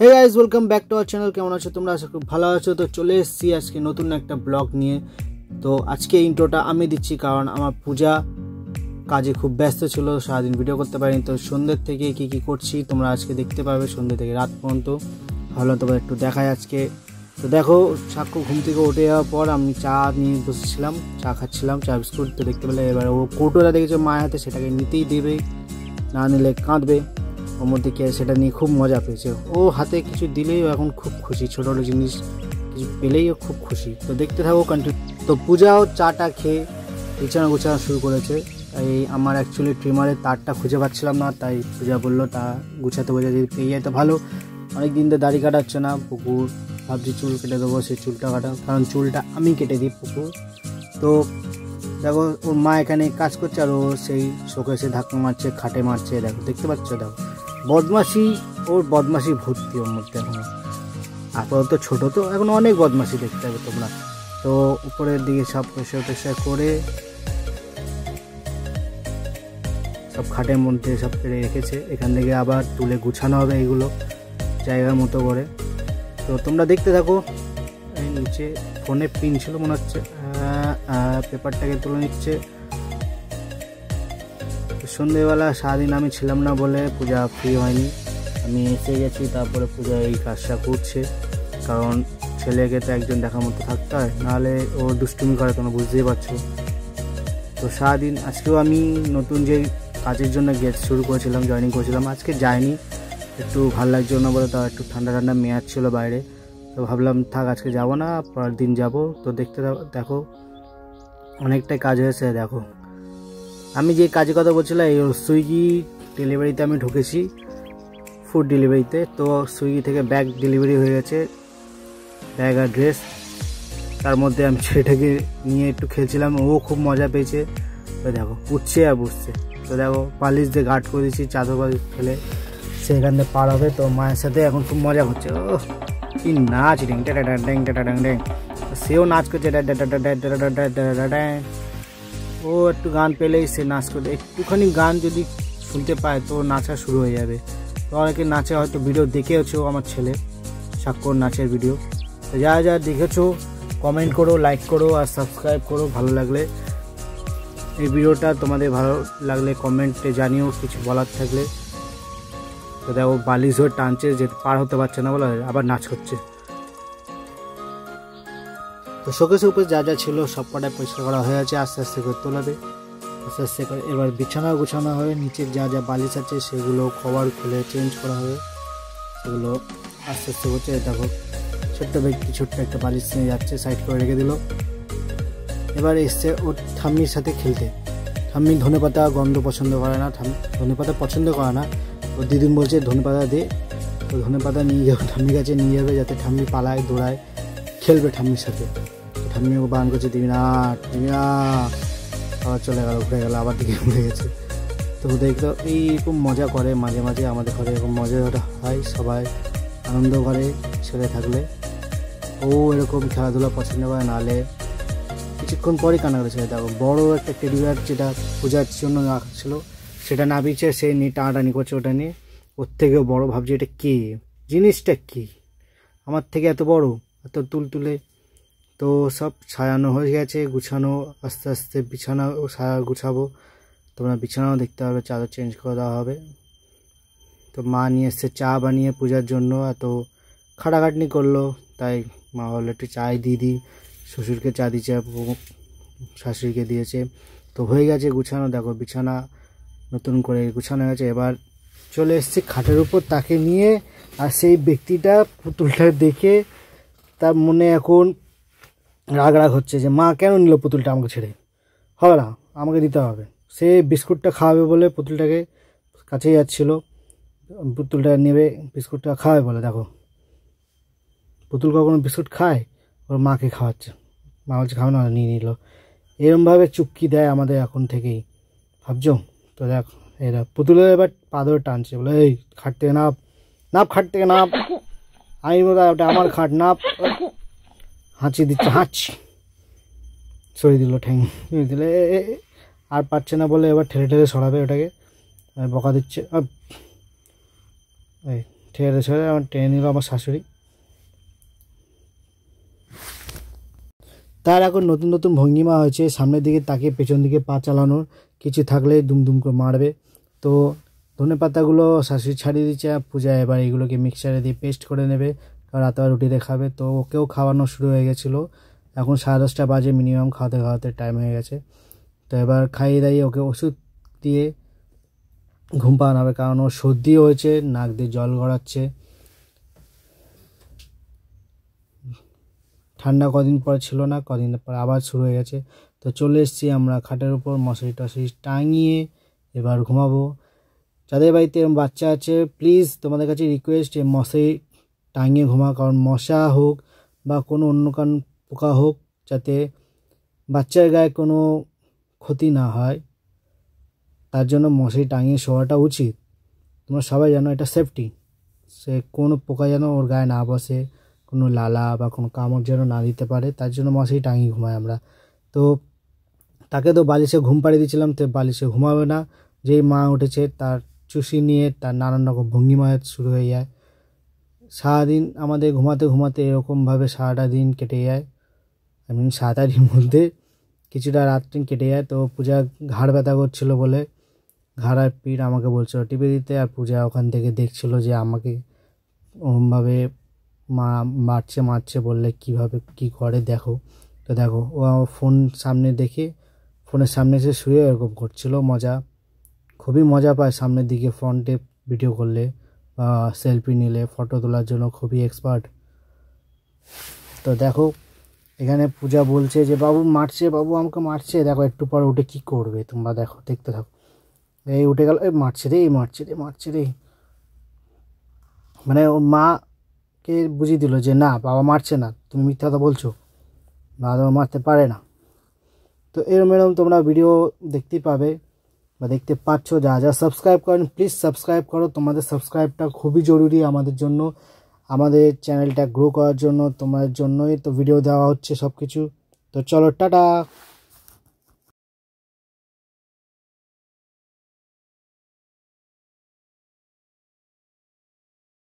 Hey guys welcome back to our channel. केमन आछो তোমরা? আশা করি ভালো আছো। তো চলে এসেছি আজকে নতুন একটা ব্লগ নিয়ে। তো আজকে ইন্ট্রোটা আমি দিচ্ছি কারণ আমার পূজা কাজে খুব ব্যস্ত ছিল, সারাদিন ভিডিও করতে পারিনি। তো সন্ধ্যের থেকে কি কি করছি তোমরা আজকে দেখতে পাবে, সন্ধ্যে থেকে রাত পর্যন্ত। ভালো তোমার একটু দেখায় আজকে। তো দেখো, সাক্ষ্য ঘুম থেকে উঠে যাওয়ার পর আমি চা নিয়ে বসেছিলাম, চা খাচ্ছিলাম, চা বিস্কুট। তো দেখতে পেলে এবার ও কৌটোটা দেখেছে মায়ের হাতে, সেটাকে নিতেই দেবে, না নিলে কাঁদবে। ওর মধ্যে কে সেটা নিয়ে খুব মজা পেয়েছে। ও হাতে কিছু দিলেই ও এখন খুব খুশি, ছোটো ছোটো জিনিস কিছু পেলেই ও খুব খুশি। তো দেখতে থাকো কন্টিনিউ। তো পূজাও চাটা খেয়ে বিছানা গুছানো শুরু করেছে। তাই আমার অ্যাকচুয়ালি ট্রিমারের তারটা খুঁজে পাচ্ছিলাম না, তাই পূজা বললো তা গুছাতে বোঝা যদি পেয়ে যায় তো ভালো। অনেক দিন তো দাড়ি কাটাচ্ছে না পুকুর, ভাবছি চুল কেটে দেবো, সেই চুলটা কাটা, কারণ চুলটা আমি কেটে দিই পুকুর। তো দেখো ওর মা এখানে কাজ করছে আর ও সেই শোকেসে ধাক্কা মারছে, খাটে মারছে। দেখো দেখতে পাচ্ছ, দেখো বদমাশি, ওর বদমাশি ভর্তি ওর মধ্যে। এখন আপাতত ছোটো তো এখন অনেক বদমাশি দেখতে হবে তোমরা। তো উপরের দিকে সব পরিষ্কার করে সব খাটের মধ্যে সব পেরে রেখেছে। এখান থেকে আবার তুলে গুছানো হবে এইগুলো জায়গার মতো করে। তো তোমরা দেখতে থাকো। এই নিচে ফোনে পিন ছিল মনে হচ্ছে, পেপারটাকে তুলে নিচ্ছে। সন্ধ্যেবেলা সারাদিন আমি ছিলাম না বলে পূজা ফ্রি হয়নি, আমি এসে গেছি। তারপরে পূজা এই কাজটা করছে, কারণ ছেলেকে তো একজন দেখার মতো থাকতে হয়, নাহলে ও দুষ্টুমি করে, তোমরা বুঝতেই পারছো। তো সারাদিন আজকেও আমি নতুন যে কাজের জন্য গেট শুরু করেছিলাম, জয়েনিং করেছিলাম, আজকে যাইনি, একটু ভালো লাগছিল না বলে। তাও একটু ঠান্ডা ঠান্ডা মেয়াদ ছিল বাইরে, তো ভাবলাম থাক আজকে যাবো না, পরের দিন যাব। তো দেখতে দেখো অনেকটাই কাজ হয়েছে। দেখো আমি যে কাজের কথা বলছিলাম, এই সুইগি ডেলিভারিতে আমি ঢুকেছি, ফুড ডেলিভারিতে। তো সুইগি থেকে ব্যাগ ডেলিভারি হয়ে গেছে, ব্যাগ আর ড্রেস। তার মধ্যে আমি ছেলেটাকে নিয়ে একটু খেলছিলাম, ও খুব মজা পেয়েছে। তো দেখো উঠছে আর বসছে। তো দেখো পালিশ দিয়ে গার্ড করে দিয়েছি, চাদর বালিশ ফেলে সেখান থেকে পার হবে। তো মায়ের সাথে এখন খুব মজা করছে। ও কি নাচ, ডিং টাটা ড্যাং টাটা ড্যাং ড্যাং, সেও নাচ করছে। ও একটু গান পেলেই সে নাচ করবে, একটুখানি গান যদি শুনতে পায় তো নাচা শুরু হয়ে যাবে। তো অনেকে নাচে হয়তো ভিডিও দেখেওছো, আমার ছেলে সাক্ষর নাচের ভিডিও। তো যা যা দেখেছো কমেন্ট করো, লাইক করো আর সাবস্ক্রাইব করো ভালো লাগলে। এই ভিডিওটা তোমাদের ভালো লাগলে কমেন্টে জানিও কিছু বলার থাকলে। তো দেখো বালিশ হয়ে টানছে, যে পার হতে পারছে না বলে আবার নাচ করছে। তো শোকেসের উপরে যা যা ছিল সব কটায় পরিষ্কার করা হয়ে আছে, আস্তে আস্তে করে তোলাবে, আস্তে আস্তে করে। এবার বিছানা গুছানো হবে, নিচের যা যা বালিশ আছে সেগুলো কভার খুলে চেঞ্জ করা হবে, সেগুলো আস্তে আস্তে হচ্ছে। দেখো ছোট্ট ব্যক্তি ছোট্ট একটা বালিশ নিয়ে যাচ্ছে, সাইড করে রেখে দিল। এবার এসছে ওর ঠাম্মির সাথে খেলতে। ঠাম্মি ধনেপাতা গন্ধ পছন্দ করে না, ধনেপাতা পছন্দ করে না। ও দিদিন বলছে ধনেপাতা দে, তো ধনেপাতা নিয়ে যাবে, ঠাম্মির কাছে নিয়ে যাবে, যাতে ঠাম্মি পালায় দৌড়ায়, খেলবে ঠাম্মির সাথে। ঠাম্মি ওকে বারণ করছে, দিবি না দিবি না। আবার চলে গেল, ঘুরে গেল, আবার দিকে ঘুরে গেছে। তো দেখতো এইরকম মজা করে মাঝে মাঝে, আমাদের ঘরে এরকম মজা হয়, সবাই আনন্দ করে ছেলে থাকলে। ও এরকম খেলাধুলা পছন্দ করে, নাহলে কিছুক্ষণ পরই কান্না করেছিল। দেখো বড় একটা টেডি বিয়ার যেটা পূজার জন্য রাখা ছিল, সেটা না বিছে সে নিয়ে টানাটানি করছে ওটা নিয়ে। ওর থেকেও বড় ভাবছি এটা কে, জিনিসটা কি, আমার থেকে এত বড়, এত তুলে। তো সব সাজানো হয়ে গেছে, গুছানো আস্তে আস্তে। বিছানা গুছাবো, তোমরা বিছানাও দেখতে হবে, চাদর চেঞ্জ করে দেওয়া হবে। তো মা নিয়ে এসছে চা বানিয়ে পূজার জন্য, এত খাটাখাটনি করলো, তাই মা বললো একটু চাই দিয়ে দিই। শ্বশুরকে চা দিয়েছে, শাশুড়িকে দিয়েছে। তো হয়ে গেছে গুছানো। দেখো বিছানা নতুন করে গুছানো হয়েছে। এবার চলে এসছে খাটের উপর তাকে নিয়ে, আর সেই ব্যক্তিটা পুতুলটা দেখে তার মনে এখন রাগ হচ্ছে যে মা কেন নিল পুতুলটা আমাকে ছেড়ে, হবে না, আমাকে দিতে হবে। সে বিস্কুটটা খাওয়াবে বলে পুতুলটাকে কাছে যাচ্ছিল, পুতুলটা নেবে বিস্কুটটা খাওয়াবে বলে। দেখো পুতুল কখনো বিস্কুট খায়, ওর মাকে খাওয়াচ্ছে, মা বলছে খাও না, নিয়ে নিল। এরমভাবে চুক্তি দেয় আমাদের এখন থেকেই, ভাবছো? তো দেখ এরা পুতুলের এবার পা ধরে টানছে, বলে এই খাট থেকে নাপ, নাপ খাট থেকে নাপ। আমি বলতে ওটা আমার খাট, নাপ। হাঁচি দিচ্ছে, হাঁচি সরিয়ে দিল, ঠ্যাং দিলে আর পারছে না বলে এবার ঠেলে ঠেলে সরাবে ওটাকে, বকা দিচ্ছে। এই ঠেলে আমার টেনে নিল আমার শাশুড়ি। তার এখন নতুন নতুন ভঙ্গিমা হয়েছে, সামনের দিকে তাকিয়ে পেছন দিকে পা চালানোর, কিছু থাকলে দুমদুম করে মারবে। তো ধনে পাতাগুলো শাশুড়ি ছাড়িয়ে দিচ্ছে, পূজা এবার এগুলোকে মিক্সারে দিয়ে পেস্ট করে নেবে, কারণ রাতে রুটিতে খাবে। তো ওকেও খাওয়ানো শুরু হয়ে গেছিলো, এখন 10:30 বাজে মিনিমাম, খাওয়াতে খাওয়াতে টাইম হয়ে গেছে। তো এবার খাইয়ে দাইয়ে ওকে ওষুধ দিয়ে ঘুম পাড়ানো হবে, কারণ ওর সর্দিও হয়েছে, নাক দিয়ে জল গড়াচ্ছে। ঠান্ডা কদিন পরে ছিল না, কদিন পর আবার শুরু হয়ে গেছে। তো চলে এসেছি আমরা খাটের উপর, মশারি টশারি টাঙিয়ে এবার ঘুমাবো। যাদের বাড়িতে বাচ্চা আছে প্লিজ তোমাদের কাছে রিকোয়েস্ট, যে মশারি টাঙিয়ে ঘুমা, কারণ মশা হোক বা কোনো অন্য কারণ পোকা হোক, যাতে বাচ্চার গায়ে কোনো ক্ষতি না হয়, তার জন্য মশারি টাঙিয়ে শোয়াটা উচিত। তোমরা সবাই জানো এটা সেফটি, সে কোনো পোকা যেন ওর গায়ে না বসে, কোনো লালা বা কোনো কামড় যেন না দিতে পারে, তার জন্য মশারি টাঙিয়ে ঘুমাই আমরা। তো তাকে তো বালিশে ঘুম পাড়িয়ে দিয়েছিলাম, তো বালিশে ঘুমাবে না। যেই মা উঠেছে তার চুষি নিয়ে তার নানান রকম ভঙ্গিমা শুরু হয়ে যায়। সারাদিন আমাদের ঘুমাতে ঘুমাতে এরকমভাবে সারাটা দিন কেটে যায়, সারাটা দিন মধ্যে কিছুটা রাত্রি কেটে যায়। তো পূজা ঘাড় ব্যথা করছিলো বলে ঘাড় আর পিঠ আমাকে বলছিল টিপে দিতে, আর পূজা ওখান থেকে দেখছিল যে আমাকে ওরমভাবে মারছে বললে কীভাবে কী করে দেখো। তো দেখো ও আমার ফোন সামনে দেখে ফোনের সামনে এসে শুয়ে এরকম করছিল, মজা, খুবই মজা পায় সামনের দিকে ফ্রন্টে ভিডিও করলে বা সেলফি নিলে, ফটো তোলার জন্য খুবই এক্সপার্ট। তো দেখো এখানে পূজা বলছে যে বাবু মারছে, বাবু আমাকে মারছে, দেখো একটু পর উঠে কী করবে তোমরা দেখো, দেখতে থাকো। এই উঠে গেল, মারছে রে, মানে ওর মাকে বুঝিয়ে দিল যে না বাবা মারছে না, তুমি মিথ্যা কথা বলছো, বাবা মারতে পারে না। তো এরম তোমরা ভিডিও দেখতে পাবে বা দেখতে পাচ্ছ। যা যা সাবস্ক্রাইব করেন প্লিজ সাবস্ক্রাইব করো, তোমাদের সাবস্ক্রাইবটা খুবই জরুরি আমাদের জন্য, আমাদের চ্যানেলটা গ্রো করার জন্য, তোমাদের জন্যই তো ভিডিও দেওয়া হচ্ছে সব কিছু। তো চলো টাটা।